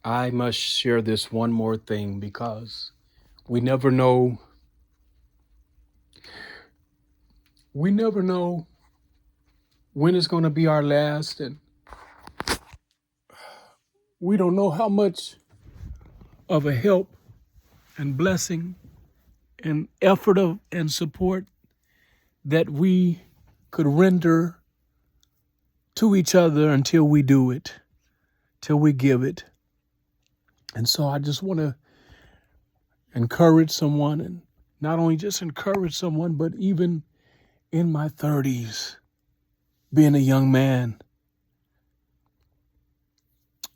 I must share this one more thing because we never know. We never know when it's going to be our last, and we don't know how much of a help and blessing and effort and support that we could render to each other until we do it, till we give it. And so I just want to encourage someone, and not only just encourage someone, but even in my 30s, being a young man,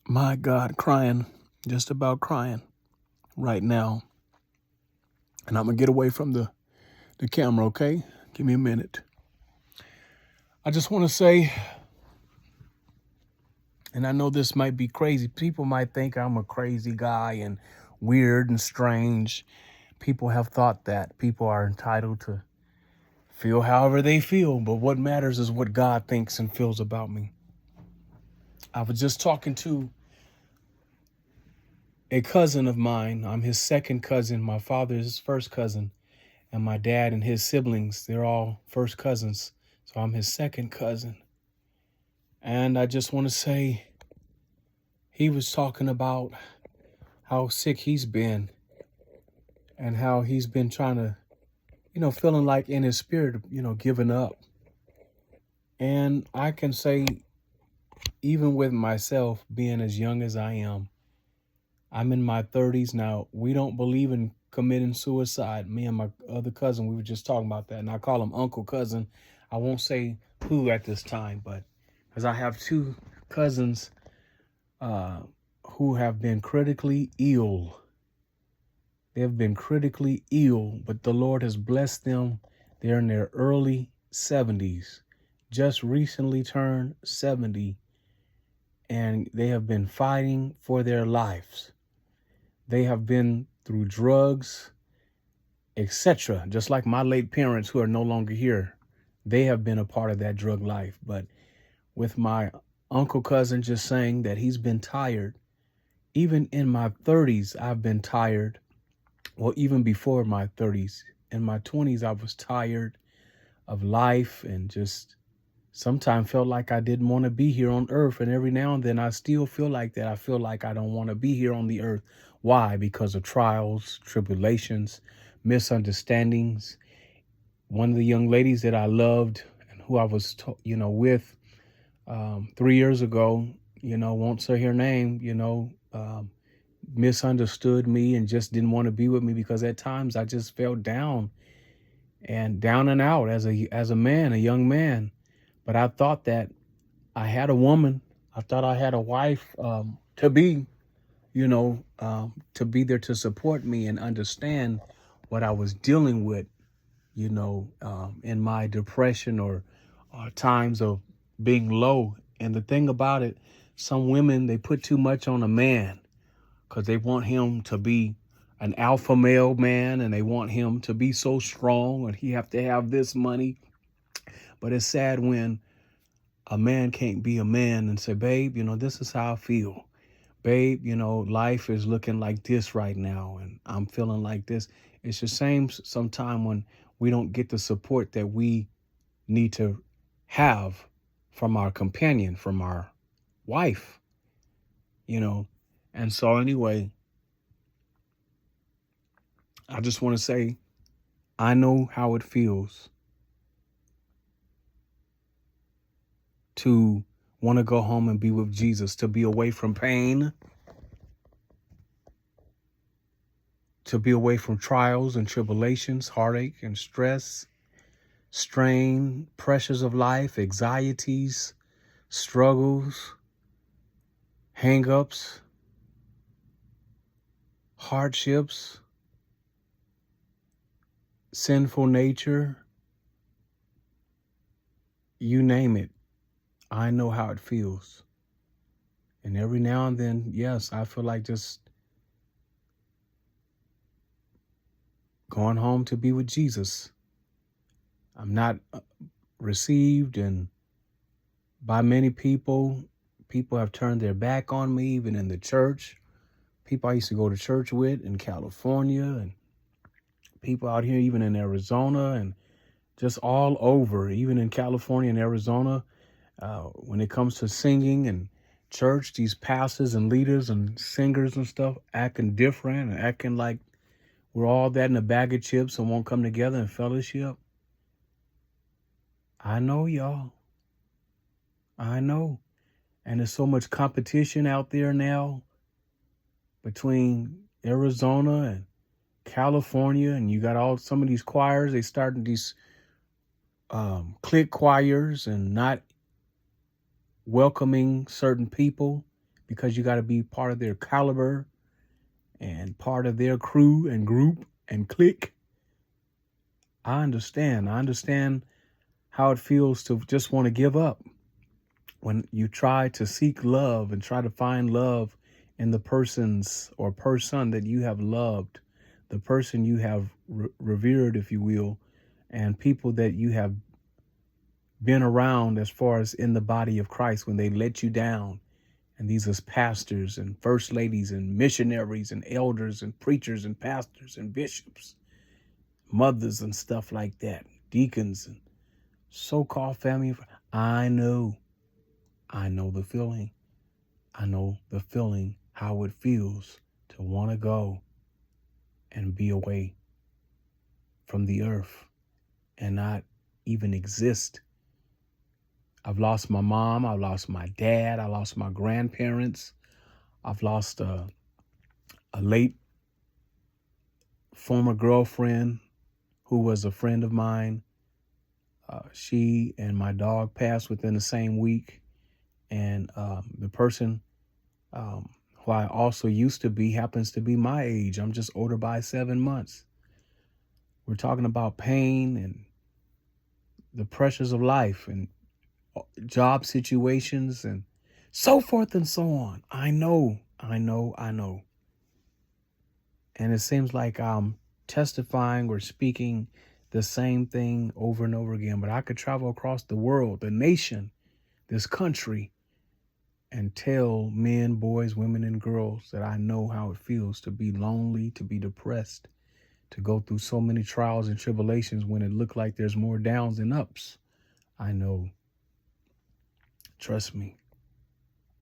my God, crying, just about crying right now. And I'm going to get away from the camera, okay? Give me a minute. I just want to say, and I know this might be crazy. People might think I'm a crazy guy and weird and strange. People have thought that. People are entitled to feel however they feel, but what matters is what God thinks and feels about me. I was just talking to a cousin of mine. I'm his second cousin. My father is his first cousin. And my dad and his siblings, they're all first cousins. So I'm his second cousin. And I just want to say, he was talking about how sick he's been and how he's been trying to, feeling like in his spirit, giving up. And I can say, even with myself being as young as I am, I'm in my 30s now. We don't believe in committing suicide. Me and my other cousin, we were just talking about that. And I call him Uncle Cousin. I won't say who at this time, but because I have two cousins who have been critically ill. They have been critically ill, but the Lord has blessed them. They're in their early 70s, just recently turned 70, and they have been fighting for their lives. They have been through drugs, etc. Just like my late parents who are no longer here. They have been a part of that drug life. But with my uncle cousin just saying that he's been tired, even in my 30s, I've been tired. Well, even before my 30s, in my 20s, I was tired of life and just sometimes felt like I didn't want to be here on earth. And every now and then I still feel like that. I feel like I don't want to be here on the earth. Why? Because of trials, tribulations, misunderstandings. One of the young ladies that I loved and who I was, with 3 years ago, won't say her name, misunderstood me and just didn't want to be with me because at times I just felt down and out as a man, a young man. But I thought that I had a woman. I thought I had a wife to be, to be there to support me and understand what I was dealing with, in my depression or times of being low. And the thing about it, some women, they put too much on a man because they want him to be an alpha male man and they want him to be so strong and he have to have this money. But it's sad when a man can't be a man and say, babe, this is how I feel. Babe, life is looking like this right now and I'm feeling like this. It's the same sometime when we don't get the support that we need to have from our companion, from our wife, And so anyway, I just want to say, I know how it feels to want to go home and be with Jesus, to be away from pain, to be away from trials and tribulations, heartache and stress, strain, pressures of life, anxieties, struggles, hang-ups, hardships, sinful nature, you name it. I know how it feels. And every now and then, yes, I feel like just going home to be with Jesus. I'm not received and by many people. People have turned their back on me, even in the church. people I used to go to church with in California, and people out here, even in Arizona, and just all over, even in California and Arizona. When it comes to singing and church, these pastors and leaders and singers and stuff acting different and acting like we're all that in a bag of chips and won't come together in fellowship. I know, y'all. I know. And there's so much competition out there now between Arizona and California, and you got some of these choirs. They starting these clique choirs and not welcoming certain people because you got to be part of their caliber and part of their crew and group and clique. I understand. I understand how it feels to just want to give up when you try to seek love and try to find love in the persons or person that you have loved, the person you have revered, if you will, and people that you have been around as far as in the body of Christ when they let you down. And these are pastors and first ladies and missionaries and elders and preachers and pastors and bishops, mothers and stuff like that, deacons and so-called family. I know the feeling. I know the feeling, how it feels to want to go and be away from the earth and not even exist. I've lost my mom. I've lost my dad. I lost my grandparents. I've lost a late former girlfriend who was a friend of mine. She and my dog passed within the same week. And the person who I also used to be happens to be my age. I'm just older by 7 months. We're talking about pain and the pressures of life and job situations and so forth and so on. I know. And it seems like I'm testifying or speaking the same thing over and over again. But I could travel across the world, the nation, this country, and tell men, boys, women, and girls that I know how it feels to be lonely, to be depressed, to go through so many trials and tribulations when it looked like there's more downs than ups. I know. Trust me.